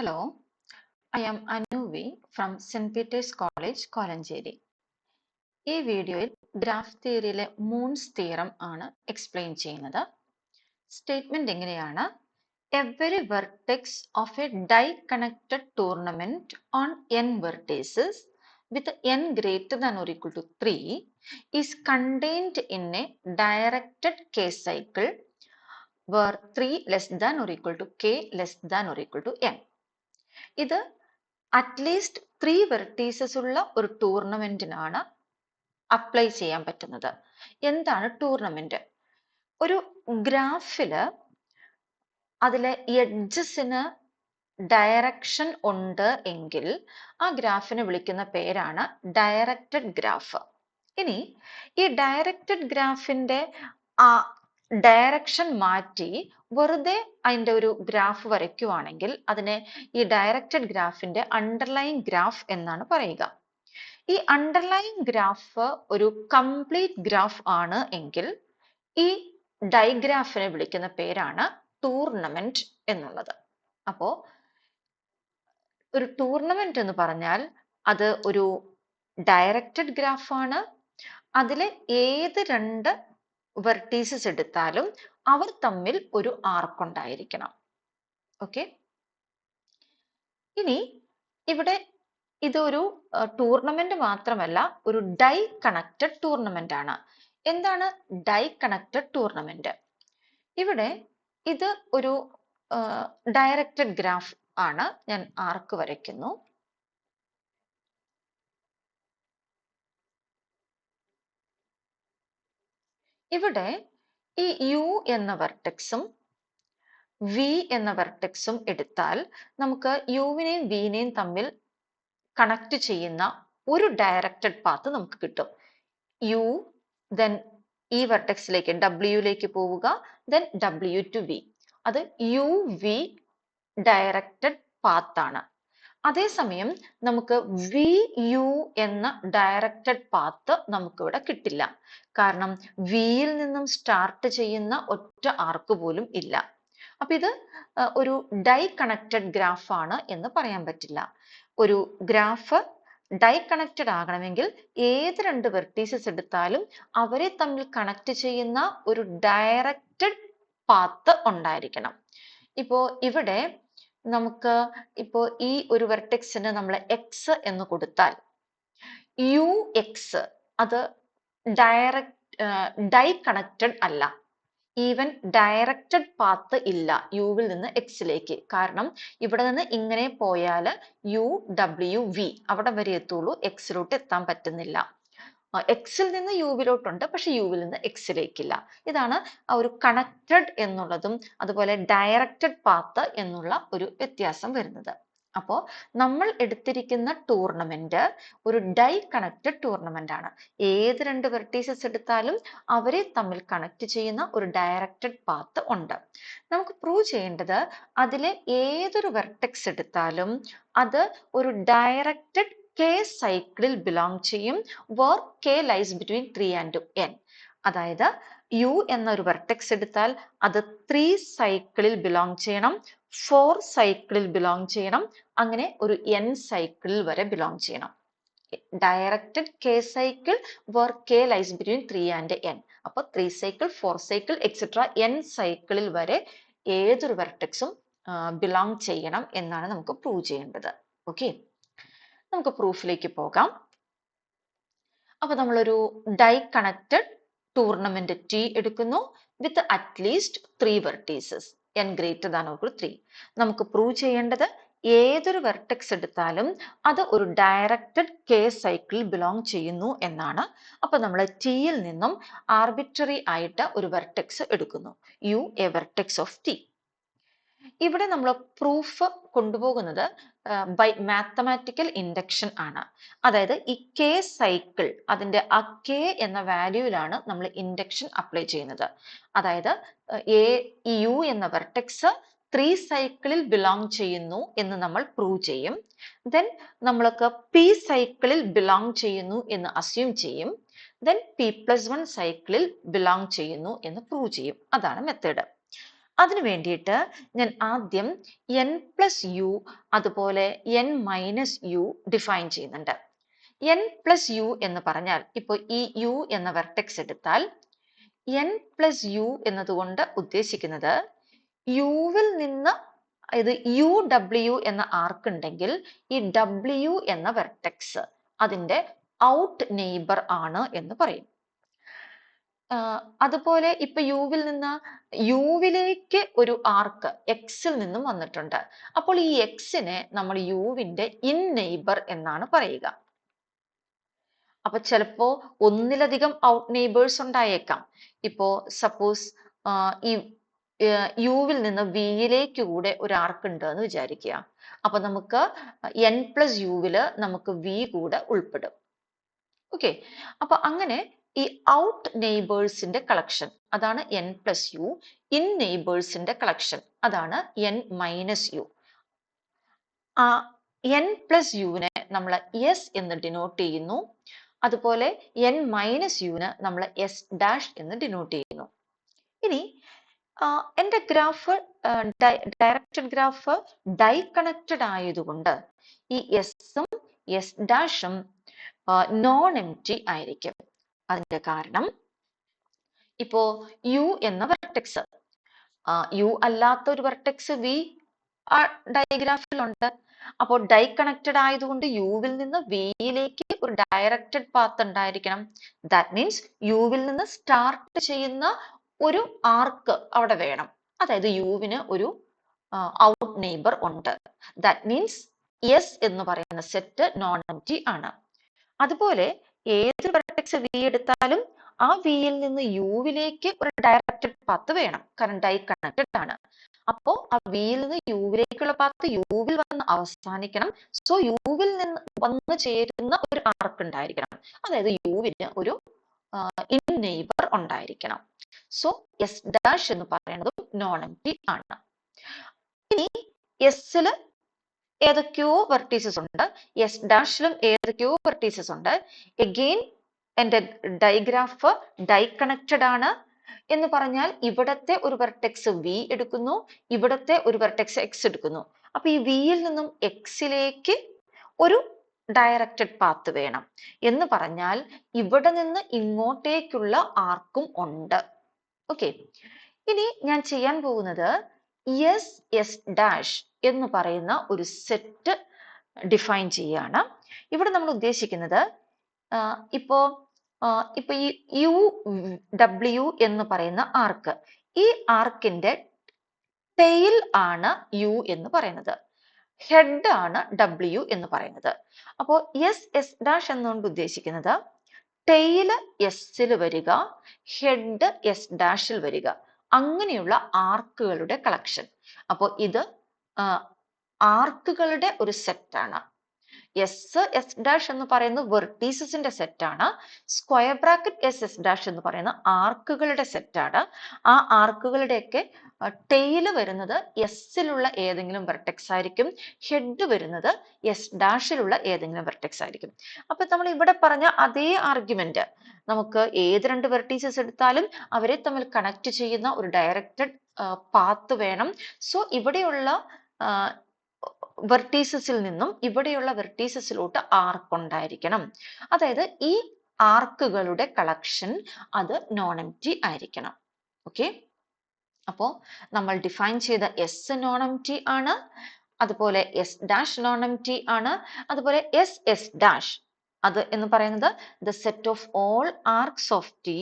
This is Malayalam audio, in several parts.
Hello, I am Anuvi from St. Peter's College, Kolancheri. ഈ വീഡിയോയിൽ ഗ്രാഫ് തിയറിയിലെ മൂൺസ് തിയറം ആണ് എക്സ്പ്ലെയിൻ ചെയ്യുന്നത്. സ്റ്റേറ്റ്മെന്റ് എങ്ങനെയാണ്? Every vertex of a die-connected tournament on n vertices with n greater than or equal to 3 is contained in a directed K cycle where 3 less than or equal to K less than or equal to n. ഇത് അറ്റ്ലീസ്റ്റ് 3 വെർട്ടീസസ് ഉള്ള ഒരു ടൂർണമെന്റിനാണ് അപ്ലൈ ചെയ്യാൻ പറ്റുന്നത്. എന്താണ് ടൂർണമെന്റ്? ഒരു ഗ്രാഫില് അതിലെ എഡ്ജസിന് ഡയറക്ഷൻ ഉണ്ട് എങ്കിൽ ആ ഗ്രാഫിനെ വിളിക്കുന്ന പേരാണ് ഡയറക്റ്റഡ് ഗ്രാഫ്. ഇനി ഈ ഡയറക്റ്റഡ് ഗ്രാഫിന്റെ ഡയറക്ഷൻ മാറ്റി വെറുതെ അതിന്റെ ഒരു ഗ്രാഫ് വരയ്ക്കുവാണെങ്കിൽ അതിനെ ഈ ഡയറക്റ്റഡ് ഗ്രാഫിന്റെ അണ്ടർലൈൻ ഗ്രാഫ് എന്നാണ് പറയുക. ഈ അണ്ടർലൈൻ ഗ്രാഫ് ഒരു കംപ്ലീറ്റ് ഗ്രാഫ് ആണ് എങ്കിൽ ഈ ഡയഗ്രാഫിനെ വിളിക്കുന്ന പേരാണ് ടൂർണമെന്റ് എന്നുള്ളത്. അപ്പോ ഒരു ടൂർണമെന്റ് എന്ന് പറഞ്ഞാൽ അത് ഒരു ഡയറക്റ്റഡ് ഗ്രാഫ് ആണ്. അതിലെ ഏത് രണ്ട് വെർട്ടീസസ് എടുത്താലും അവർ തമ്മിൽ ഒരു ആർക്ക് ഉണ്ടായിരിക്കണം. ഓക്കെ, ഇനി ഇവിടെ ഇതൊരു ടൂർണമെന്റ് മാത്രമല്ല, ഒരു ഡൈ കണക്റ്റഡ് ടൂർണമെന്റ് ആണ്. എന്താണ് ഡൈ കണക്റ്റഡ് ടൂർണമെന്റ്? ഇവിടെ ഇത് ഒരു ഡയറക്റ്റഡ് ഗ്രാഫ് ആണ്. ഞാൻ ആർക്ക് വരയ്ക്കുന്നു. ഇവിടെ ഈ യു എന്ന വെർട്ടെക്സും വി എന്ന വെർട്ടെക്സും എടുത്താൽ നമുക്ക് യുവിനെയും വിനെയും തമ്മിൽ കണക്ട് ചെയ്യുന്ന ഒരു ഡയറക്റ്റഡ് പാത്ത് നമുക്ക് കിട്ടും. യു ദെൻ ഈ വെർട്ടെക്സിലേക്ക് ഡബ്ല്യൂയിലേക്ക് പോവുക, ദെൻ ഡബ്ല്യു ടു വി. അത് യു വി ഡയറക്റ്റഡ് പാത്ത് ആണ്. അതേസമയം നമുക്ക് വി യു എന്ന ഡയറക്റ്റഡ് പാത്ത് നമുക്കിവിടെ കിട്ടില്ല. കാരണം വിയിൽ നിന്നും സ്റ്റാർട്ട് ചെയ്യുന്ന ഒറ്റ ആർക്ക് പോലും ഇല്ല. അപ്പൊ ഇത് ഒരു ഡൈ കണക്റ്റഡ് ഗ്രാഫ് ആണ് എന്ന് പറയാൻ പറ്റില്ല. ഒരു ഗ്രാഫ് ഡൈ കണക്റ്റഡ് ആകണമെങ്കിൽ ഏത് രണ്ട് വെർട്ടീസസ് എടുത്താലും അവരെ തമ്മിൽ കണക്ട് ചെയ്യുന്ന ഒരു ഡയറക്റ്റഡ് പാത്ത് ഉണ്ടായിരിക്കണം. ഇപ്പോ ഇവിടെ നമുക്ക് ഇപ്പോ ഈ ഒരു വെർട്ടെക്സിന് നമ്മൾ എക്സ് എന്ന് കൊടുത്താൽ യു എക്സ് അത് ഡൈ കണക്റ്റഡ് അല്ല. ഈവൻ ഡയറക്റ്റഡ് പാത്ത് ഇല്ല യുവിൽ നിന്ന് എക്സിലേക്ക്. കാരണം ഇവിടെ നിന്ന് ഇങ്ങനെ പോയാൽ യു ഡബ്ല്യു വി അവിടെ വരെ എത്തുള്ളൂ, എക്സിലോട്ട് എത്താൻ പറ്റുന്നില്ല. എക്സിൽ നിന്ന് യുവിലോട്ടുണ്ട്, പക്ഷെ യുവിൽ നിന്ന് എക്സിലേക്കില്ല. ഇതാണ് ആ ഒരു കണക്റ്റഡ് എന്നുള്ളതും അതുപോലെ ഡയറക്റ്റഡ് പാത്ത് എന്നുള്ള ഒരു വ്യത്യാസം വരുന്നത്. അപ്പോൾ നമ്മൾ എടുത്തിരിക്കുന്ന ടൂർണമെന്റ് ഒരു ഡൈ കണക്റ്റഡ് ടൂർണമെന്റ് ആണ്. ഏത് രണ്ട് വെർട്ടീസസ് എടുത്താലും അവരെ തമ്മിൽ കണക്ട് ചെയ്യുന്ന ഒരു ഡയറക്റ്റഡ് പാത്ത് ഉണ്ട്. നമുക്ക് പ്രൂവ് ചെയ്യേണ്ടത് അതിലെ ഏതൊരു വെർട്ടെക്സ് എടുത്താലും അത് ഒരു ഡയറക്റ്റഡ് K സൈക്കിളിൽ ബിലോങ് ചെയ്യും, where K lies between 3 and n. അതായത് യു എന്ന ഒരു വെർട്ടെക്സ് എടുത്താൽ അത് 3 സൈക്കിളിൽ ബിലോങ് ചെയ്യണം, 4 സൈക്കിളിൽ ബിലോങ് ചെയ്യണം, അങ്ങനെ ഒരു n സൈക്കിളിൽ വരെ ബിലോങ് ചെയ്യണം. Directed K cycle where K lies between 3 and n. അപ്പോൾ 3 സൈക്കിൾ, 4 സൈക്കിൾ എക്സെട്ര n സൈക്കിളിൽ വരെ ഏതൊരു വെർട്ടെക്സും ബിലോങ് ചെയ്യണം എന്നാണ് നമുക്ക് പ്രൂവ് ചെയ്യേണ്ടത്. ഓക്കെ, നമുക്ക് പ്രൂഫിലേക്ക് പോകാം. അപ്പൊ നമ്മളൊരു ഡൈ കണക്റ്റഡ് ടൂർണമെന്റ് ടി എടുക്കുന്നു വിത്ത് at least 3 vertices n greater than or 3. നമുക്ക് പ്രൂവ് ചെയ്യേണ്ടത് ഏതൊരു വെർട്ടെക്സ് എടുത്താലും അത് ഒരു ഡയറക്റ്റഡ് K സൈക്കിളിൽ ബിലോങ് ചെയ്യുന്നു എന്നാണ്. അപ്പൊ നമ്മൾ ടിയിൽ നിന്നും ആർബിട്രറി ആയിട്ട് ഒരു വെർട്ടെക്സ് എടുക്കുന്നു, U A vertex of T. ഇവിടെ നമ്മൾ പ്രൂഫ് കൊണ്ടുപോകുന്നത് ബൈ മാത്തമാറ്റിക്കൽ ഇൻഡക്ഷൻ ആണ്. അതായത് ഈ K സൈക്കിൾ അതിന്റെ ആ K എന്ന വാല്യൂവിലാണ് നമ്മൾ ഇൻഡക്ഷൻ അപ്ലൈ ചെയ്യുന്നത്. അതായത് യു എന്ന വെർട്ടെക്സ് 3 സൈക്കിളിൽ ബിലോങ് ചെയ്യുന്നു എന്ന് നമ്മൾ പ്രൂവ് ചെയ്യും. ദെൻ നമ്മൾക്ക് P സൈക്കിളിൽ ബിലോങ് ചെയ്യുന്നു എന്ന് അസ്യൂം ചെയ്യും. ദെൻ P+1 സൈക്കിളിൽ ബിലോങ് ചെയ്യുന്നു എന്ന് പ്രൂവ് ചെയ്യും. അതാണ് മെത്തേഡ്. അതിനു വേണ്ടിയിട്ട് ഞാൻ ആദ്യം n പ്ലസ് യു അതുപോലെ n മൈനസ് യു ഡിഫൈൻ ചെയ്യുന്നുണ്ട്. n പ്ലസ് യു എന്ന് പറഞ്ഞാൽ ഇപ്പോൾ ഈ യു എന്ന വെർട്ടെക്സ് എടുത്താൽ n പ്ലസ് യു എന്നതുകൊണ്ട് ഉദ്ദേശിക്കുന്നത് യുവിൽ നിന്ന് ഇത് യു ഡബ്ല്യു എന്ന ആർക്ക് ഉണ്ടെങ്കിൽ ഈ ഡബ്ല്യു എന്ന വെർട്ടെക്സ് അതിന്റെ ഔട്ട് നെയ്ബർ ആണ് എന്ന് പറയും. അതുപോലെ ഇപ്പൊ യുവിൽ നിന്ന് യുവിലേക്ക് ഒരു ആർക്ക് എക്സിൽ നിന്നും വന്നിട്ടുണ്ട്. അപ്പോൾ ഈ എക്സിനെ നമ്മൾ യുവിന്റെ ഇൻ നെയ്ബർ എന്നാണ് പറയുക. അപ്പൊ ചിലപ്പോ ഒന്നിലധികം ഔട്ട് നെയ്ബേഴ്സ് ഉണ്ടായേക്കാം. ഇപ്പോ സപ്പോസ് ഈ യുവിൽ നിന്ന് വിയിലേക്ക് കൂടെ ഒരു ആർക്ക് ഉണ്ട് എന്ന് വിചാരിക്കുക. അപ്പൊ നമുക്ക് n പ്ലസ് യുവില് നമുക്ക് വി കൂടെ ഉൾപ്പെടും. ഓക്കെ, അപ്പൊ അങ്ങനെ ഈ ഔട്ട് നെയ്ബേഴ്സിന്റെ കളക്ഷൻ അതാണ് n പ്ലസ് യു. ഇൻ നെയ്ബേഴ്സിന്റെ കളക്ഷൻ അതാണ് n മൈനസ് യു. ആ n പ്ലസ് യുവിനെ നമ്മൾ s എന്ന് ഡിനോട്ട് ചെയ്യുന്നു. അതുപോലെ n മൈനസ് യുവിന് നമ്മൾ s ഡാഷ് എന്ന് ഡിനോട്ട് ചെയ്യുന്നു. ഇനി എന്റെ ഗ്രാഫ് ഡയറക്റ്റഡ് ഗ്രാഫ് ഡൈ കണക്റ്റഡ് ആയതുകൊണ്ട് ഈ എസും എസ് ഡാഷും നോൺ എംപ്റ്റി ആയിരിക്കും. അതിന്റെ കാരണം ഇപ്പോ യു എന്ന വെർട്ടെക്സ് യു അല്ലാത്ത ഒരു വെർട്ടെക്സ് വി ഡയഗ്രാഫിലുണ്ട്. അപ്പോൾ ഡൈ കണക്റ്റഡ് ആയതുകൊണ്ട് യുവിൽ നിന്ന് വിയിലേക്ക് ഒരു ഡയറക്റ്റഡ് പാത്ത് ഉണ്ടായിരിക്കണം. ദാറ്റ് മീൻസ് യുവിൽ നിന്ന് സ്റ്റാർട്ട് ചെയ്യുന്ന ഒരു ആർക്ക് അവിടെ വേണം. അതായത് യുവിന് ഒരു ഔട്ട് നെയ്ബർ ഉണ്ട്. ദാറ്റ് മീൻസ് എസ് എന്ന് പറയുന്ന സെറ്റ് നോൺ എംപ്റ്റി ആണ്. അതുപോലെ ഏത് വെർട്ടെക്സ് വി എടുത്താലും ആ വിയിൽ നിന്ന് യുവിലേക്ക് ഒരു ഡയറക്റ്റഡ് പാത്ത് വേണം, കാരണം ഡൈ കണക്റ്റഡ് ആണ്. അപ്പോ ആ വിയിൽ നിന്ന് യുവിലേക്കുള്ള പാത്ത് യുവിൽ വന്ന് അവസാനിക്കണം. സോ യുവിൽ നിന്ന് വന്ന് ചേരുന്ന ഒരു ആർക്ക് ഉണ്ടായിരിക്കണം. അതായത് യുവിന് ഒരു ഇൻ നെയ്ബർ ഉണ്ടായിരിക്കണം. സോ എസ് ഡാഷ് എന്ന് പറയുന്നത് നോൺ എംപ്റ്റി ആണ്. ഇനി എസില് ഏതൊക്കെയോ വെർട്ടീസസ് ഉണ്ട്, എസ് ഡാഷിലും ഏതൊക്കെയോ വെർട്ടീസസ് ഉണ്ട്. എഗെയിൻ എന്റെ ഡൈഗ്രാഫ് ഡൈ കണക്റ്റഡ് ആണ് എന്ന് പറഞ്ഞാൽ ഇവിടത്തെ ഒരു വെർട്ടെക്സ് വി എടുക്കുന്നു, ഇവിടത്തെ ഒരു വെർട്ടെക്സ് എക്സ് എടുക്കുന്നു. അപ്പൊ ഈ വിയിൽ നിന്നും എക്സിലേക്ക് ഒരു ഡയറക്റ്റഡ് പാത്ത് വേണം എന്ന് പറഞ്ഞാൽ ഇവിടെ നിന്ന് ഇങ്ങോട്ടേക്കുള്ള ആർക്കും ഉണ്ട്. ഓക്കെ, ഇനി ഞാൻ ചെയ്യാൻ പോകുന്നത് എസ് എസ് ഡാഷ് എന്ന് പറയുന്ന ഒരു സെറ്റ് ഡിഫൈൻ ചെയ്യാണ്. ഇവിടെ നമ്മൾ ഉദ്ദേശിക്കുന്നത് ഇപ്പോ ഈ യു ഡബ്ല്യു എന്ന് പറയുന്ന ആർക്ക്, ഈ ആർക്കിന്റെ ടെയിൽ ആണ് യു എന്ന് പറയുന്നത്, ഹെഡ് ആണ് ഡബ്ല്യു എന്ന് പറയുന്നത്. അപ്പോ എസ് എസ് ഡാഷ് എന്നുകൊണ്ട് ഉദ്ദേശിക്കുന്നത് ടെയില് എസിൽ വരിക, ഹെഡ് എസ് ഡാഷിൽ വരിക, അങ്ങനെയുള്ള ആർക്കുകളുടെ കളക്ഷൻ. അപ്പോൾ ഇത് ആർക്കുകളുടെ ഒരു സെറ്റാണ്. എസ് എസ് ഡാഷ് എന്ന് പറയുന്നത് വെർട്ടീസസിന്റെ സെറ്റാണ്. Square bracket S S dash എന്ന് പറയുന്ന ആർക്കുകളുടെ സെറ്റാണ്. ആ ആർക്കുകളുടെയൊക്കെ ടെയില് വരുന്നത് എസിലുള്ള ഏതെങ്കിലും വെർട്ടെക്സ് ആയിരിക്കും, ഹെഡ് വരുന്നത് എസ് ഡാഷിലുള്ള ഏതെങ്കിലും വെർട്ടെക്സ് ആയിരിക്കും. അപ്പൊ നമ്മൾ ഇവിടെ പറഞ്ഞ അതേ ആർഗ്യുമെന്റ് നമുക്ക് ഏത് രണ്ട് വെർട്ടീസസ് എടുത്താലും അവരെ തമ്മിൽ കണക്ട് ചെയ്യുന്ന ഒരു ഡയറക്റ്റഡ് പാത്ത് വേണം. സോ ഇവിടെയുള്ള വെർട്ടീസസിൽ നിന്നും ഇവിടെയുള്ള വെർട്ടീസസിലോട്ട് ആർക്ക് ഉണ്ടായിരിക്കണം. അതായത് ഈ ആർക്കുകളുടെ കളക്ഷൻ അത് നോൺ എംപ്റ്റി ആയിരിക്കണം. ഓക്കെ, അപ്പോ നമ്മൾ ഡിഫൈൻ ചെയ്ത എസ് നോൺ എംപ്റ്റി ആണ്, അതുപോലെ എസ് ഡാഷ് നോൺ എംപ്റ്റി ആണ്, അതുപോലെ എസ് എസ് ഡാഷ് അത് എന്ന് പറയുന്നത് the set of all arcs of T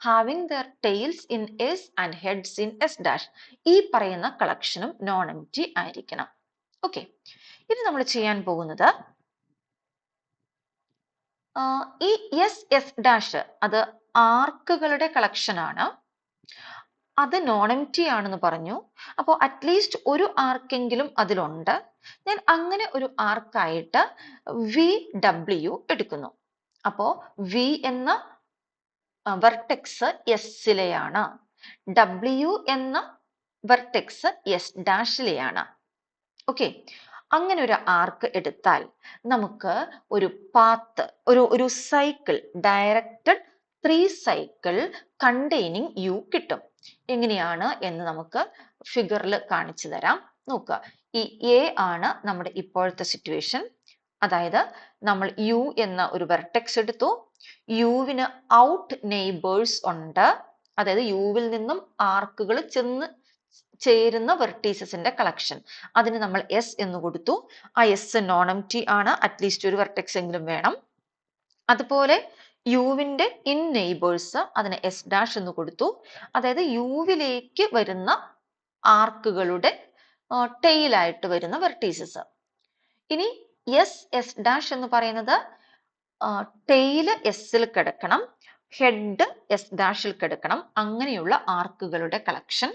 having their tails in S and heads in S dash. ഈ പറയുന്ന കളക്ഷനും നോൺ എംപ്റ്റി ആയിരിക്കണം. ഓക്കെ, ഇനി നമ്മൾ ചെയ്യാൻ പോകുന്നത് ഈ എസ് എസ് ഡാഷ് അത് ആർക്കുകളുടെ കളക്ഷൻ ആണ്, അത് നോൺ എംപ്റ്റി ആണെന്ന് പറഞ്ഞു. അപ്പോൾ അറ്റ്ലീസ്റ്റ് ഒരു ആർക്കെങ്കിലും അതിലുണ്ട്. ഞാൻ അങ്ങനെ ഒരു ആർക്കായിട്ട് വി ഡബ്ല്യു എടുക്കുന്നു. അപ്പോ വി എന്ന വെർട്ടെക്സ് എസിലെയാണ്, ഡബ്ല്യു എന്ന വെർട്ടെക്സ് എസ് ഡാഷിലെയാണ്. ഓക്കെ, അങ്ങനെ ഒരു ആർക്ക് എടുത്താൽ നമുക്ക് ഒരു പാത്ത്, ഒരു cycle, directed 3 cycle containing U കിട്ടും. എങ്ങനെയാണ് എന്ന് നമുക്ക് ഫിഗറിൽ കാണിച്ചു തരാം. നോക്കുക, ഈ എ ആണ് നമ്മുടെ ഇപ്പോഴത്തെ സിറ്റുവേഷൻ. അതായത് നമ്മൾ യു എന്ന ഒരു വെർട്ടെക്സ് എടുത്തു. യുവിന് ഔട്ട് നെയ്ബേഴ്സ് ഉണ്ട്. അതായത് യുവിൽ നിന്നും ആർക്കുകൾ ചെന്ന് ചേരുന്ന വെർട്ടീസസിന്റെ കളക്ഷൻ. അതിന് നമ്മൾ എസ് എന്ന് കൊടുത്തു. ആ എസ് നോൺ എംപ്റ്റി ആണ്, അറ്റ്ലീസ്റ്റ് ഒരു വെർട്ടെക്സ് എങ്കിലും വേണം. അതുപോലെ യുവിന്റെ ഇൻ നെയ്ബേഴ്സ്, അതിന് എസ് ഡാഷ് എന്ന് കൊടുത്തു. അതായത് യുവിലേക്ക് വരുന്ന ആർക്കുകളുടെ ടെയിലായിട്ട് വരുന്ന വെർട്ടീസസ്. ഇനി എസ് ഡാഷ് എന്ന് പറയുന്നത് ടെയില് എസ്സിൽ കിടക്കണം, ഹെഡ് എസ് ഡാഷിൽ കിടക്കണം, അങ്ങനെയുള്ള ആർക്കുകളുടെ കളക്ഷൻ.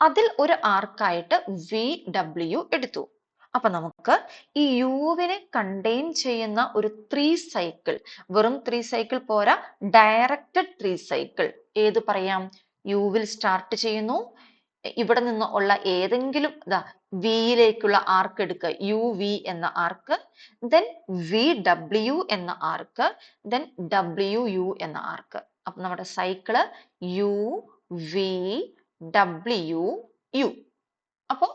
അതിൽ ഒരു ആർക്കായിട്ട് വി ഡബ്ല്യു എടുത്തു. അപ്പൊ നമുക്ക് ഈ യുവിനെ കണ്ടെയ്ൻ ചെയ്യുന്ന ഒരു 3 സൈക്കിൾ, വെറും 3 സൈക്കിൾ പോരാ, ഡയറക്റ്റഡ് 3 സൈക്കിൾ ഏത് പറയാം? യുവിൽ സ്റ്റാർട്ട് ചെയ്യുന്നു, ഇവിടെ നിന്ന് ഉള്ള ഏതെങ്കിലും വിയിലേക്കുള്ള ആർക്ക് എടുക്കുക, യു വി എന്ന ആർക്ക്, ദെൻ വി ഡബ്ല്യു എന്ന ആർക്ക്, ദെൻ ഡബ്ല്യു യു എന്ന ആർക്ക്. അപ്പൊ നമ്മുടെ cycle U V W U. അപ്പൊ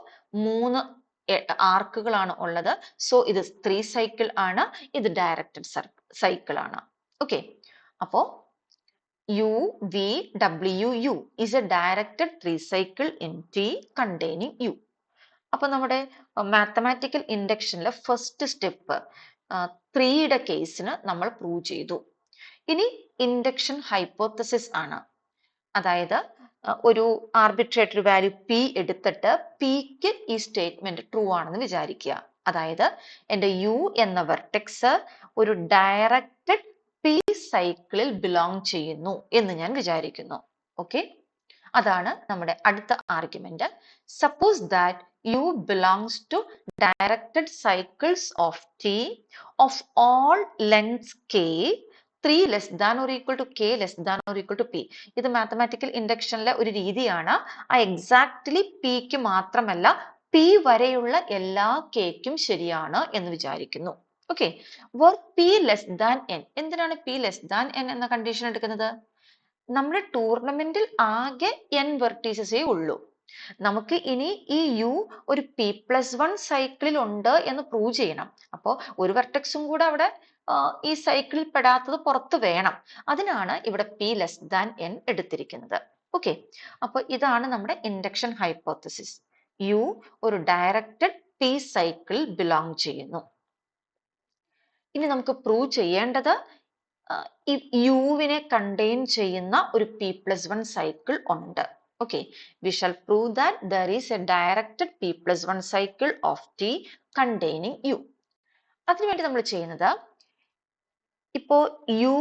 3 ആർക്കുകളാണ് ഉള്ളത്. സോ ഇത് 3 സൈക്കിൾ ആണ്, ഇത് ഡയറക്റ്റഡ് സൈക്കിൾ ആണ്. ഓക്കെ, അപ്പോ U V W U is a directed 3 cycle in T containing U. അപ്പൊ നമ്മുടെ മാത്തമാറ്റിക്കൽ ഇൻഡക്ഷനിലെ ഫസ്റ്റ് സ്റ്റെപ്പ് 3യുടെ കേസിന് നമ്മൾ പ്രൂവ് ചെയ്തു. ഇനി ഇൻഡക്ഷൻ ഹൈപ്പോത്തസിസ് ആണ്. അതായത് ഒരു ആർബിട്രേറ്ററി വാല്യൂ പി എടുത്തിട്ട് പിക്ക് ഈ സ്റ്റേറ്റ്മെന്റ് ട്രൂ ആണെന്ന് വിചാരിക്കുക. അതായത് എൻ്റെ യു എന്ന വെർട്ടെക്സ് ഒരു ഡയറക്റ്റഡ് പി സൈക്കിളിൽ ബിലോങ് ചെയ്യുന്നു എന്ന് ഞാൻ വിചാരിക്കുന്നു. ഓക്കെ, അതാണ് നമ്മുടെ അടുത്ത argument. Suppose that U belongs to directed cycles of T of all lengths K 3 less than or equal to k less than or equal to p. ഇത് മാത്തമാറ്റിക്കൽ ഇൻഡക്ഷനിലെ ഒരു രീതിയാണ്. ആ എക്സാക്ട്ലി പിക്ക് മാത്രമല്ല, പി വരെയുള്ള എല്ലാ കെക്കും ശരിയാണ് എന്ന് വിചാരിക്കുന്നു. Okay, where p less than n. എന്തിനാണ് p less than n എന്ന കണ്ടീഷൻ എടുക്കുന്നത്? നമ്മുടെ ടൂർണമെന്റിൽ ആകെ n വെർട്ടീസസേ ഉള്ളൂ. നമുക്ക് ഇനി ഈ യു ഒരു p+1 സൈക്കിളിൽ ഉണ്ട് എന്ന് പ്രൂവ് ചെയ്യണം. അപ്പോൾ ഒരു വെർട്ടെക്സും കൂടെ അവിടെ ഈ സൈക്കിളിൽ പെടാത്തത് പുറത്ത് വേണം. അതിനാണ് ഇവിടെ p less than n എടുത്തിരിക്കുന്നത്. ഓക്കെ, അപ്പോൾ ഇതാണ് നമ്മുടെ ഇൻഡക്ഷൻ ഹൈപ്പോത്തസിസ്. യു ഒരു ഡയറക്റ്റഡ് p സൈക്കിളിൽ ബിലോങ് ചെയ്യുന്നു. ഇനി നമുക്ക് പ്രൂവ് ചെയ്യേണ്ടത് ഈ യുവിനെ കണ്ടെയ്ൻ ചെയ്യുന്ന ഒരു p+1 സൈക്കിൾ ഉണ്ട്. Okay, we shall prove that there is a directed p+1 cycle of T containing U. അതിനുവേണ്ടി നമ്മൾ ചെയ്യുന്നത്, ഇപ്പോ യു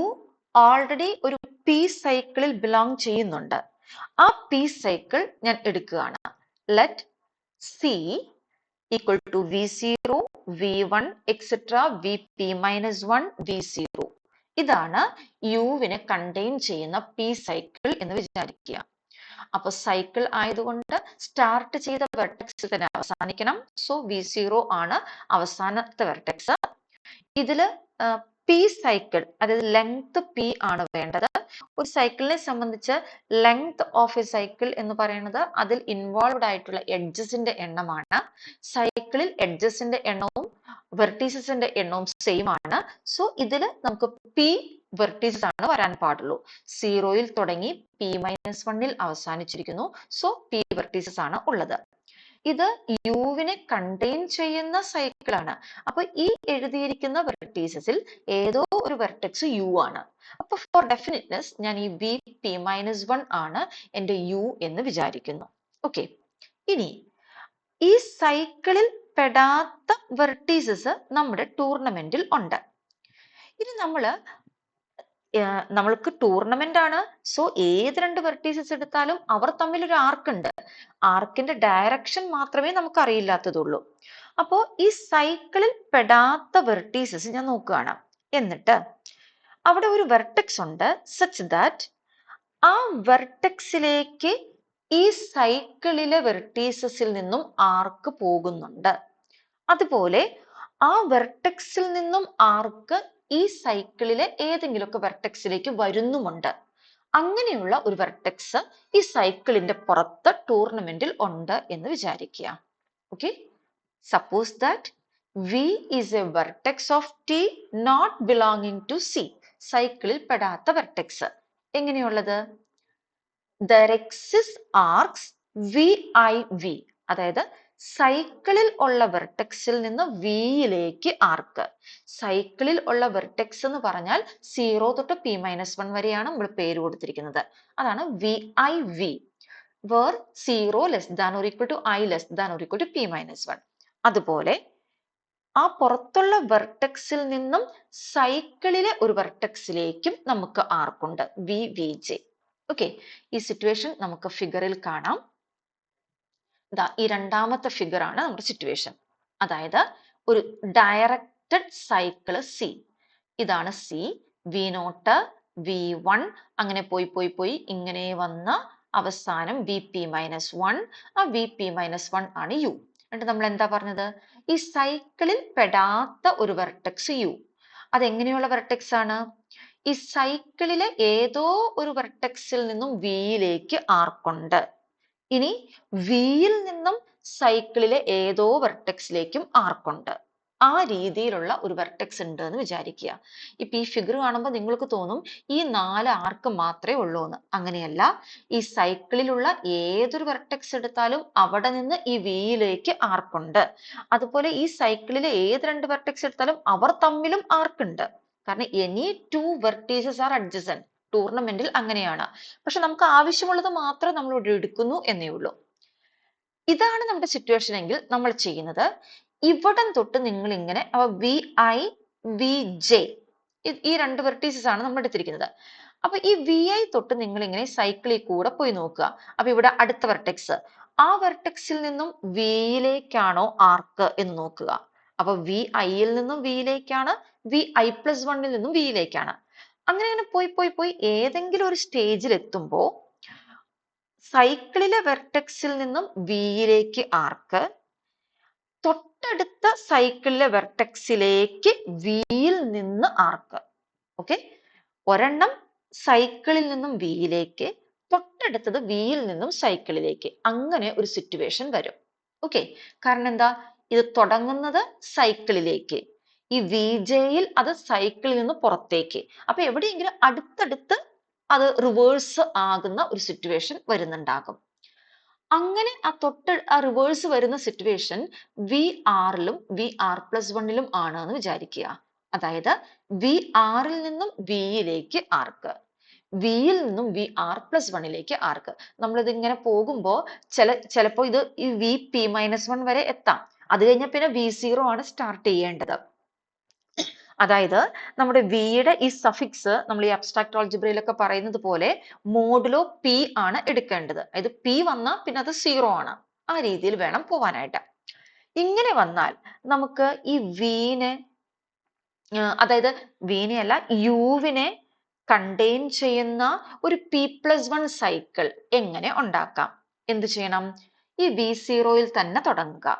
ഓൾറെഡി ഒരു പി സൈക്കിളിൽ ബിലോങ് ചെയ്യുന്നുണ്ട്. ആ പി സൈക്കിൾ ഞാൻ എടുക്കുകയാണ്. Let C equal to v0 v1 etcetera vp-1 v0. ഇതാണ് യുവിനെ കണ്ടെയ്ൻ ചെയ്യുന്ന പി സൈക്കിൾ എന്ന് വിചാരിക്കുക. അപ്പൊ സൈക്കിൾ ആയതുകൊണ്ട് സ്റ്റാർട്ട് ചെയ്ത വെർട്ടെക്സിൽ തന്നെ അവസാനിക്കണം. സോ v0 ആണ് അവസാനത്തെ വെർട്ടെക്സ്. ഇതില് പി സൈക്കിൾ, അതായത് ലെങ്ത് പി ആണ് വേണ്ടത്. ഒരു സൈക്കിളിനെ സംബന്ധിച്ച് ലെങ്ത് ഓഫ് എ സൈക്കിൾ എന്ന് പറയുന്നത് അതിൽ ഇൻവോൾവ്ഡ് ആയിട്ടുള്ള എഡ്ജസിന്റെ എണ്ണമാണ്. സൈക്കിളിൽ എഡ്ജസിന്റെ എണ്ണവും വെർട്ടീസസിന്റെ എണ്ണവും സെയിം ആണ്. സോ ഇതിൽ നമുക്ക് പി വെർട്ടീസസ് ആണ് വരാൻ പാടുള്ളൂ. 0യിൽ തുടങ്ങി p-1ൽ അവസാനിച്ചിരിക്കുന്നു. സോ പി വെർട്ടീസസ് ആണ് ഉള്ളത്. ഇത് യുവിനെ കണ്ടെയ്ൻ ചെയ്യുന്ന സൈക്കിൾ ആണ്. അപ്പൊ ഈ എഴുതിയിരിക്കുന്ന വെർട്ടീസസിൽ ഏതോ ഒരു വെർട്ടെക്സ് യു ആണ്. അപ്പൊ ഫോർ ഡെഫിനിറ്റ്നെസ് ഞാൻ ഈ vp-1 ആണ് എൻ്റെ യു എന്ന് വിചാരിക്കുന്നു. ഓക്കെ, ഇനി ഈ സൈക്കിളിൽ പെടാത്ത വെർട്ടീസസ് നമ്മുടെ ടൂർണമെന്റിൽ ഉണ്ട്. ഇനി നമ്മൾക്ക് ടൂർണമെന്റ് ആണ്. സോ ഏത് 2 വെർട്ടീസസ് എടുത്താലും അവർ തമ്മിൽ ഒരു ആർക്ക് ഉണ്ട്. ആർക്കിന്റെ ഡയറക്ഷൻ മാത്രമേ നമുക്ക് അറിയില്ലാത്തതുള്ളൂ. അപ്പോ ഈ സൈക്കിളിൽ പെടാത്ത വെർട്ടീസസ് ഞാൻ നോക്കുകയാണ്. എന്നിട്ട് അവിടെ ഒരു വെർട്ടെക്സ് ഉണ്ട് സച്ച് ദാറ്റ് ആ വെർട്ടെക്സിലേക്ക് ഈ സൈക്കിളിലെ വെർട്ടീസസിൽ നിന്നും ആർക്ക് പോകുന്നുണ്ട്. അതുപോലെ ആ വെർട്ടെക്സിൽ നിന്നും ആർക്ക് ഈ സൈക്കിളിലെ ഏതെങ്കിലുമൊക്കെ വെർട്ടെക്സിലേക്ക് വരുന്നുമുണ്ട്. അങ്ങനെയുള്ള ഒരു വെർട്ടെക്സ് ഈ സൈക്കിളിന്റെ പുറത്ത് ടൂർണമെന്റിൽ ഉണ്ട് എന്ന് വിചാരിക്കുക. Okay, suppose that V is a vertex of T not belonging to C. സൈക്കിളിൽ പെടാത്ത vertex എങ്ങനെയുള്ളത്? There exists arcs VIV, അതായത് സൈക്കിളിൽ ഉള്ള വെർട്ടെക്സിൽ നിന്ന് വിയിലേക്ക് ആർക്ക്. സൈക്കിളിൽ ഉള്ള വെർട്ടെക്സ് എന്ന് പറഞ്ഞാൽ 0 തൊട്ട് P-1 വരെയാണ് നമ്മൾ പേര് കൊടുത്തിരിക്കുന്നത്. അതാണ് VIV, where 0 less than or equal to I less than or equal to P-1. അതുപോലെ ആ പുറത്തുള്ള വെർട്ടെക്സിൽ നിന്നും സൈക്കിളിലെ ഒരു വെർട്ടെക്സിലേക്കും നമുക്ക് ആർക്കുണ്ട്, VVJ. ഓക്കെ, ഈ സിറ്റുവേഷൻ നമുക്ക് ഫിഗറിൽ കാണാം. ഈ രണ്ടാമത്തെ ഫിഗർ ആണ് നമ്മുടെ സിറ്റുവേഷൻ. അതായത് ഒരു ഡയറക്റ്റഡ് സൈക്കിള് C. ഇതാണ് C, V0, V1 അങ്ങനെ പോയി ഇങ്ങനെ വന്ന അവസാനം VP-1. ആ VP-1 ആണ് U. എന്നിട്ട് നമ്മൾ എന്താ പറഞ്ഞത്? ഈ സൈക്കിളിൽ പെടാത്ത ഒരു വെർട്ടെക്സ് U. അതെങ്ങനെയുള്ള വെർട്ടെക്സ് ആണ്? ഈ സൈക്കിളിലെ ഏതോ ഒരു വെർട്ടെക്സിൽ നിന്നും വിയിലേക്ക് ആർക്കുണ്ട്. ഇനി വിയിൽ നിന്നും സൈക്കിളിലെ ഏതോ വെർട്ടെക്സിലേക്കും ആർക്കുണ്ട്. ആ രീതിയിലുള്ള ഒരു വെർട്ടെക്സ് ഉണ്ട് എന്ന് വിചാരിക്കുക. ഇപ്പൊ ഈ ഫിഗർ കാണുമ്പോൾ നിങ്ങൾക്ക് തോന്നും ഈ 4 ആർക്ക് മാത്രമേ ഉള്ളൂ എന്ന്. അങ്ങനെയല്ല, ഈ സൈക്കിളിലുള്ള ഏതൊരു വെർട്ടെക്സ് എടുത്താലും അവിടെ നിന്ന് ഈ വിയിലേക്ക് ആർക്കുണ്ട്. അതുപോലെ ഈ സൈക്കിളിലെ ഏത് 2 വെർട്ടെക്സ് എടുത്താലും അവർ തമ്മിലും ആർക്കുണ്ട്. കാരണം any two vertices are adjacent. ടൂർണമെന്റിൽ അങ്ങനെയാണ്. പക്ഷെ നമുക്ക് ആവശ്യമുള്ളത് മാത്രം നമ്മൾ ഇവിടെ എടുക്കുന്നു എന്നേ ഉള്ളൂ. ഇതാണ് നമ്മുടെ സിറ്റുവേഷൻ എങ്കിൽ നമ്മൾ ചെയ്യുന്നത്, ഇവിടം തൊട്ട് നിങ്ങൾ ഇങ്ങനെ VI VJ ഈ 2 വെർട്ടീസസ് ആണ് നമ്മൾ എടുത്തിരിക്കുന്നത്. അപ്പൊ ഈ VI തൊട്ട് നിങ്ങൾ ഇങ്ങനെ സൈക്കിളിൽ കൂടെ പോയി നോക്കുക. അപ്പൊ ഇവിടെ അടുത്ത വെർട്ടെക്സ്, ആ വെർട്ടെക്സിൽ നിന്നും വിയിലേക്കാണോ ആർക്ക് എന്ന് നോക്കുക. അപ്പൊ VIയിൽ നിന്നും വിയിലേക്കാണ്, VI+1 നിന്നും വിയിലേക്കാണ്. അങ്ങനെ പോയി ഏതെങ്കിലും ഒരു സ്റ്റേജിൽ എത്തുമ്പോ സൈക്കിളിലെ വെർട്ടെക്സിൽ നിന്നും വിയിലേക്ക് ആർക്ക്, തൊട്ടടുത്ത സൈക്കിളിലെ വെർട്ടെക്സിലേക്ക് വിയിൽ നിന്ന് ആർക്ക്. ഓക്കെ, ഒരെണ്ണം സൈക്കിളിൽ നിന്നും വിയിലേക്ക്, തൊട്ടടുത്തത് വിയിൽ നിന്നും സൈക്കിളിലേക്ക്. അങ്ങനെ ഒരു സിറ്റുവേഷൻ വരും. ഓക്കെ, കാരണം എന്താ? ഇത് തുടങ്ങുന്നത് സൈക്കിളിലേക്ക്, ഈ VJയിൽ അത് സൈക്കിളിൽ നിന്ന് പുറത്തേക്ക്. അപ്പൊ എവിടെയെങ്കിലും അടുത്തടുത്ത് അത് റിവേഴ്സ് ആകുന്ന ഒരു സിറ്റുവേഷൻ വരുന്നുണ്ടാകും. അങ്ങനെ ആ റിവേഴ്സ് വരുന്ന സിറ്റുവേഷൻ VR-ലും VR+1-ലും ആണ് എന്ന് വിചാരിക്കുക. അതായത് VR-ൽ നിന്നും വിയിലേക്ക് ആർക്ക്, വിയിൽ നിന്നും VR+1-ലേക്ക് ആർക്ക്. നമ്മളിത് ഇങ്ങനെ പോകുമ്പോൾ ചിലപ്പോ ഇത് ഈ VP-1 വരെ എത്താം. അത് കഴിഞ്ഞാൽ പിന്നെ V0 ആണ് സ്റ്റാർട്ട് ചെയ്യേണ്ടത്. അതായത് നമ്മുടെ വിയുടെ ഈ സഫിക്സ് നമ്മൾ ഈ അബ്സ്ട്രാക്ട് ആൾജിബ്രയിലൊക്കെ പറയുന്നത് പോലെ മോഡുലോ P ആണ് എടുക്കേണ്ടത്. അതായത് P വന്നാൽ പിന്നെ അത് 0 ആണ്. ആ രീതിയിൽ വേണം പോവാനായിട്ട്. ഇങ്ങനെ വന്നാൽ നമുക്ക് ഈ വിനെ, അതായത് വിനെ അല്ല യുവിനെ കണ്ടെയ്ൻ ചെയ്യുന്ന ഒരു P+1 സൈക്കിൾ എങ്ങനെ ഉണ്ടാക്കാം? എന്ത് ചെയ്യണം? ഈ V0യിൽ തന്നെ തുടങ്ങുക.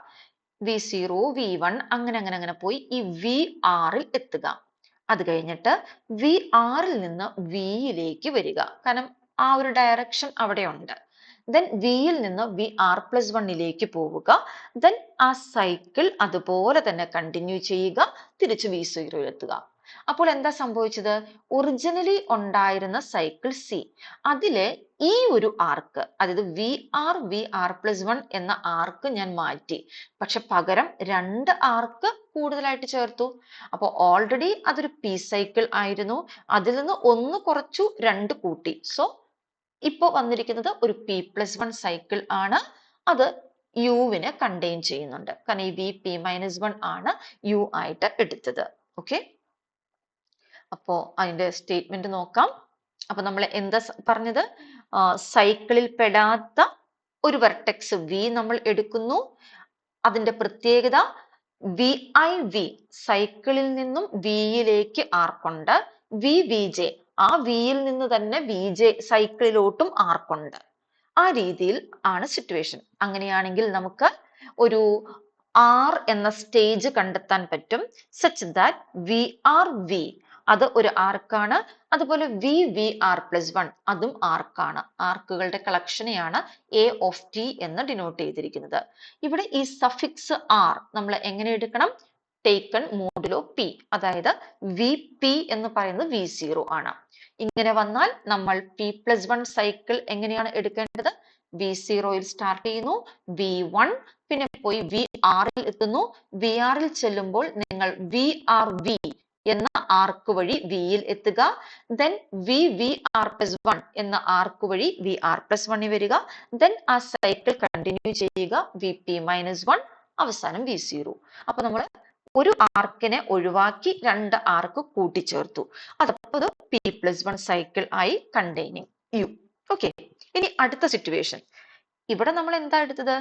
V0, V1 അങ്ങനെ പോയി ഈ VR-ൽ എത്തുക. അത് കഴിഞ്ഞിട്ട് VR-ൽ നിന്ന് വിയിലേക്ക് വരിക. കാരണം ആ ഒരു ഡയറക്ഷൻ അവിടെ ഉണ്ട്. then വിയിൽ നിന്ന് VR+1-ലേക്ക് പോവുക. then ആ സൈക്കിൾ അതുപോലെ തന്നെ കണ്ടിന്യൂ ചെയ്യുക, തിരിച്ച് V0-യിൽ എത്തുക. അപ്പോൾ എന്താ സംഭവിച്ചത്? ഒറിജിനലി ഉണ്ടായിരുന്ന സൈക്കിൾ C, അതിലെ ഈ ഒരു ആർക്ക്, അതായത് VR+1 എന്ന ആർക്ക് ഞാൻ മാറ്റി. പക്ഷെ പകരം 2 ആർക്ക് കൂടുതലായിട്ട് ചേർത്തു. അപ്പോൾ ഓൾറെഡി അതൊരു P സൈക്കിൾ ആയിരുന്നു. അതിൽ നിന്ന് 1 കുറച്ചു, 2 കൂട്ടി. സോ ഇപ്പോൾ വന്നിരിക്കുന്നത് ഒരു P+1 സൈക്കിൾ ആണ്. അത് യുവിനെ കണ്ടെയ്ൻ ചെയ്യുന്നുണ്ട്. കാരണം ഈ VP-1 ആണ് U ആയിട്ട് എടുത്തത്. ഓക്കെ, അപ്പോ അതിന്റെ സ്റ്റേറ്റ്മെന്റ് നോക്കാം. അപ്പൊ നമ്മൾ എന്താ പറഞ്ഞത്? സൈക്കിളിൽ പെടാത്ത ഒരു വെർട്ടെക്സ് V നമ്മൾ എടുക്കുന്നു. അതിന്റെ പ്രത്യേകത VIV, സൈക്കിളിൽ നിന്നും വിയിലേക്ക് ആർക്കുണ്ട്. VVJ, ആ വിയിൽ നിന്ന് തന്നെ VJ സൈക്കിളിലോട്ടും ആർക്കുണ്ട്. ആ രീതിയിൽ ആണ് സിറ്റുവേഷൻ. അങ്ങനെയാണെങ്കിൽ നമുക്ക് ഒരു R എന്ന സ്റ്റേജ് കണ്ടെത്താൻ പറ്റും. such that VRV അത് ഒരു ആർക്കാണ്. അതുപോലെ VVR+1 അതും ആർക്കാണ്. ആർക്കുകളുടെ കളക്ഷനെയാണ് A of t എന്ന് ഡിനോട്ട് ചെയ്തിരിക്കുന്നത്. ഇവിടെ ഈ സഫിക്സ് R നമ്മൾ എങ്ങനെ എടുക്കണം? ടേക്കൺ മോഡുലോ P, അതായത് VP എന്ന് പറയുന്നത് V0 ആണ്. ഇങ്ങനെ വന്നാൽ നമ്മൾ P+1 സൈക്കിൾ എങ്ങനെയാണ് എടുക്കേണ്ടത്? V0യിൽ സ്റ്റാർട്ട് ചെയ്യുന്നു, V1 പിന്നെ പോയി VR ൽ എത്തുന്നു. VR ൽ ചെല്ലുമ്പോൾ നിങ്ങൾ VRV എന്ന ആർക്ക് വഴി V യിൽ എത്തുക. then VVR+1 എന്ന ആർക്ക് വഴി VR+1 വരിക. then ആ സൈക്കിൾ കണ്ടിന്യൂ ചെയ്യുക, VP-1 അവസാനം V0. അപ്പൊ നമ്മൾ ഒരു ആർക്കിനെ ഒഴിവാക്കി രണ്ട് ആർക്ക് കൂട്ടിച്ചേർത്തു. അതപ്പോൾ P+1 സൈക്കിൾ ആയി കണ്ടെയ്നിങ് U. ഓക്കെ, ഇനി അടുത്ത സിറ്റുവേഷൻ. ഇവിടെ നമ്മൾ എന്താ എടുത്തത്?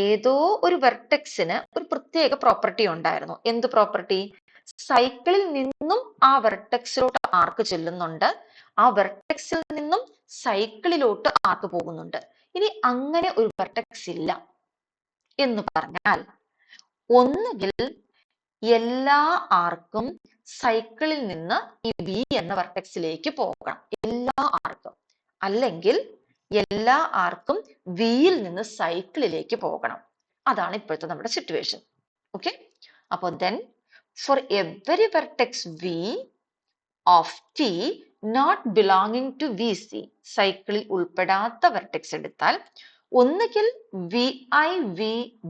ഏതോ ഒരു വെർട്ടെക്സിന് ഒരു പ്രത്യേക പ്രോപ്പർട്ടി ഉണ്ടായിരുന്നു. എന്ത് പ്രോപ്പർട്ടി? സൈക്കിളിൽ നിന്നും ആ വെർട്ടെക്സിലോട്ട് ആർക്ക് ചെല്ലുന്നുണ്ട്, ആ വെർട്ടെക്സിൽ നിന്നും സൈക്കിളിലോട്ട് ആർക്ക് പോകുന്നുണ്ട്. ഇനി അങ്ങനെ ഒരു വെർട്ടെക്സ് ഇല്ല എന്ന് പറഞ്ഞാൽ ഒന്നുകിൽ എല്ലാ ആർക്കും സൈക്കിളിൽ നിന്ന് ഈ V എന്ന വെർട്ടെക്സിലേക്ക് പോകണം, എല്ലാ ആർക്കും. അല്ലെങ്കിൽ എല്ലാ ആർക്കും V യിൽ നിന്ന് സൈക്കിളിലേക്ക് പോകണം. അതാണ് ഇപ്പോഴത്തെ നമ്മുടെ സിറ്റുവേഷൻ. ഓക്കെ, അപ്പോൾ then for every vertex V of t not belonging to VC, സൈക്കിളിൽ ഉൾപ്പെടാത്ത വെർട്ടെക്സ് എടുത്താൽ ഒന്നുകിൽ VIV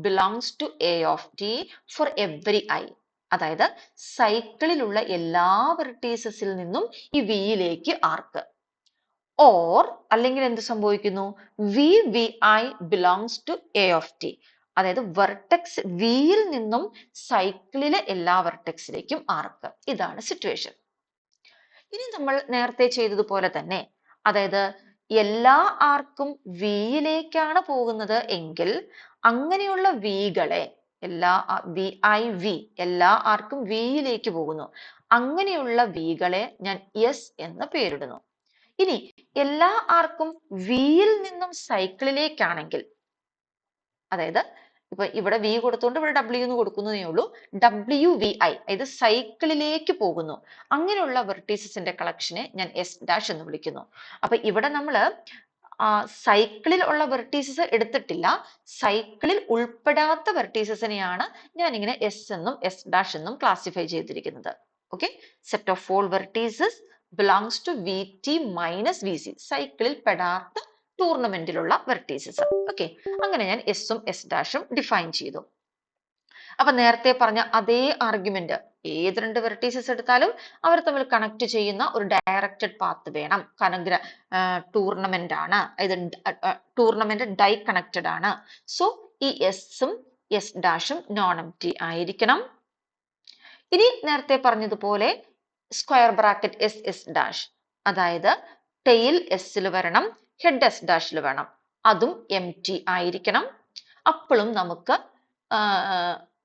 belongs to A of t for every I, അതായത് സൈക്കിളിലുള്ള എല്ലാ വെർട്ടീസസിൽ നിന്നും ഈ V യിലേക്ക് ആർക്ക്, ഓർ അല്ലെങ്കിൽ എന്ത് സംഭവിക്കുന്നു? VVI belongs to A of t, അതായത് വെർട്ടെക്സ് V യിൽ നിന്നും സൈക്കിളിലെ എല്ലാ വെർട്ടെക്സിലേക്കും ആർക്ക്. ഇതാണ് സിറ്റുവേഷൻ. ഇനി നമ്മൾ നേരത്തെ ചെയ്തതുപോലെ തന്നെ, അതായത് എല്ലാ ആർക്കും V യിലേക്കാണ് പോകുന്നത് എങ്കിൽ അങ്ങനെയുള്ള Vകളെ എല്ലാ VIV എല്ലാ ആർക്കും V യിലേക്ക് പോകുന്നു, അങ്ങനെയുള്ള Vകളെ ഞാൻ S എന്ന് പേരിടുന്നു. ഇനി എല്ലാ ആർക്കും V യിൽ നിന്നും സൈക്കിളിലേക്കാണെങ്കിൽ, അതായത് ഇപ്പൊ ഇവിടെ V കൊടുത്തുകൊണ്ട് ഇവിടെ W എന്ന് കൊടുക്കുന്നതേ ഉള്ളൂ, WVI അതായത് സൈക്കിളിലേക്ക് പോകുന്നു, അങ്ങനെയുള്ള വെർട്ടീസസിന്റെ കളക്ഷനെ ഞാൻ S' എന്ന് വിളിക്കുന്നു. അപ്പൊ ഇവിടെ നമ്മള് സൈക്കിളിൽ ഉള്ള വെർട്ടീസസ് എടുത്തിട്ടില്ല, സൈക്കിളിൽ ഉൾപ്പെടാത്ത വെർട്ടീസസിനെയാണ് ഞാൻ ഇങ്ങനെ S എന്നും S' എന്നും ക്ലാസിഫൈ ചെയ്തിരിക്കുന്നത്. Okay, set of all vertices belongs to VT minus VC, സൈക്കിളിൽ പെടാത്ത ടൂർണമെന്റിലുള്ള വെർട്ടീസസ്. ഓക്കെ, അങ്ങനെ ഞാൻ എസും S' ഡിഫൈൻ ചെയ്തു. അപ്പൊ നേരത്തെ പറഞ്ഞ അതേ ആർഗ്യുമെന്റ്, ഏത് രണ്ട് വെർട്ടീസസ് എടുത്താലും അവർ തമ്മിൽ കണക്ട് ചെയ്യുന്ന ഒരു ഡയറക്റ്റഡ് പാത്ത് വേണം. കാരണം ടൂർണമെന്റ് ആണ്, ഇത് ടൂർണമെന്റ് ഡൈ കണക്റ്റഡ് ആണ്. സോ ഈ എസും S' നോൺ എംപ്റ്റി ആയിരിക്കണം. ഇനി നേരത്തെ പറഞ്ഞതുപോലെ സ്ക്വയർ ബ്രാക്കറ്റ് S, അതായത് ടെയിൽ എസിൽ വരണം, ഹെഡ് S' വേണം, അതും എംപ്റ്റി ആയിരിക്കണം. അപ്പോഴും നമുക്ക്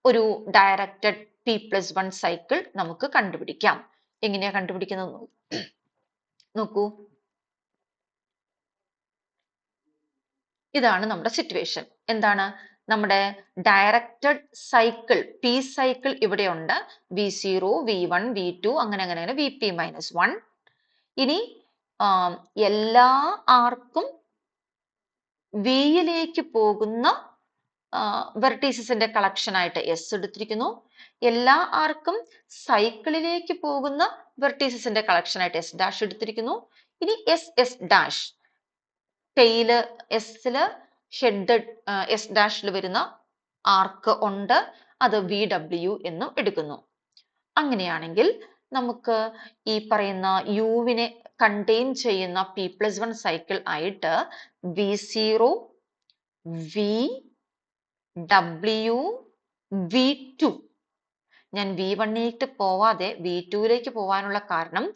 ഒരു ഡയറക്റ്റഡ് P+1 സൈക്കിൾ നമുക്ക് കണ്ടുപിടിക്കാം. എങ്ങനെയാ കണ്ടുപിടിക്കുന്നത് നോക്കൂ. ഇതാണ് നമ്മുടെ സിറ്റുവേഷൻ. എന്താണ്? നമ്മുടെ ഡയറക്റ്റഡ് സൈക്കിൾ P സൈക്കിൾ ഇവിടെ ഉണ്ട്. V0, V1, V2 അങ്ങനെ VP-1. ഇനി എല്ലാ ആർക്കും V യിലേക്ക് പോകുന്ന വെർട്ടീസസിന്റെ കളക്ഷൻ ആയിട്ട് S എടുത്തിരിക്കുന്നു. എല്ലാ ആർക്കും സൈക്കിളിലേക്ക് പോകുന്ന വെർട്ടീസസിന്റെ കളക്ഷൻ ആയിട്ട് S' എടുത്തിരിക്കുന്നു. ഇനി S' ടെയില് എസില് ഹെഡ് S' വരുന്ന ആർക്ക് ഉണ്ട്, അത് VW എന്നും എടുക്കുന്നു. അങ്ങനെയാണെങ്കിൽ നമുക്ക് ഈ പറയുന്ന യുവിനെ കണ്ടെയ്ൻ ചെയ്യുന്ന P+1 സൈക്കിൾ ആയിട്ട് V0, VW, V2, ഞാൻ V1ലേക്ക് പോവാതെ V2ലേക്ക് പോവാനുള്ള കാരണം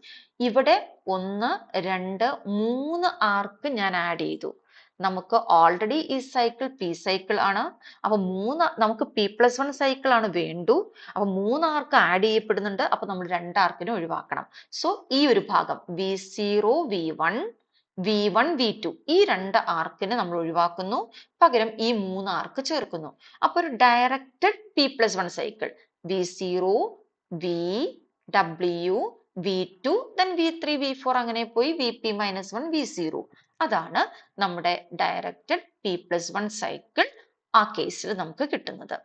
ഇവിടെ 1, 2, 3 ആർക്ക് ഞാൻ ആഡ് ചെയ്തു. നമുക്ക് ഓൾറെഡി ഈ സൈക്കിൾ P സൈക്കിൾ ആണ്. അപ്പൊ നമുക്ക് P+1 സൈക്കിൾ ആണ് വേണ്ടു. അപ്പൊ 3 ആർക്ക് ആഡ് ചെയ്യപ്പെടുന്നുണ്ട്. അപ്പൊ നമ്മൾ 2 ആർക്കിനെ ഒഴിവാക്കണം. സോ ഈ ഒരു ഭാഗം V0, V1, V1, V2 ഈ 2 ആർക്കിനെ നമ്മൾ ഒഴിവാക്കുന്നു. പകരം ഈ 3 ആർക്ക് ചേർക്കുന്നു. അപ്പൊ ഒരു directed P+1 cycle V0, V, W, V2 then V3 V4 അങ്ങനെ പോയി Vp minus 1 V0. അതാണ് നമ്മുടെ ഡയറക്റ്റഡ് P+1 സൈക്കിൾ ആ കേസിൽ നമുക്ക് കിട്ടുന്നത്.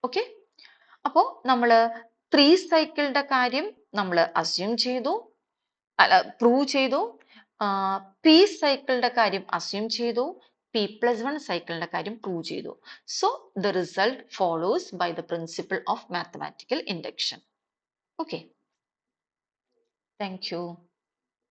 ഓക്കെ, അപ്പോൾ നമ്മൾ 3 സൈക്കിളിന്റെ കാര്യം നമ്മൾ അസ്യൂം ചെയ്തു, അല്ല പ്രൂവ് ചെയ്തു. പി സൈക്കിളിന്റെ കാര്യം അസ്യൂം ചെയ്തു, P+1 സൈക്കിളിന്റെ കാര്യം പ്രൂവ് ചെയ്തു. So the result follows by the principle of mathematical induction. Okay, thank you.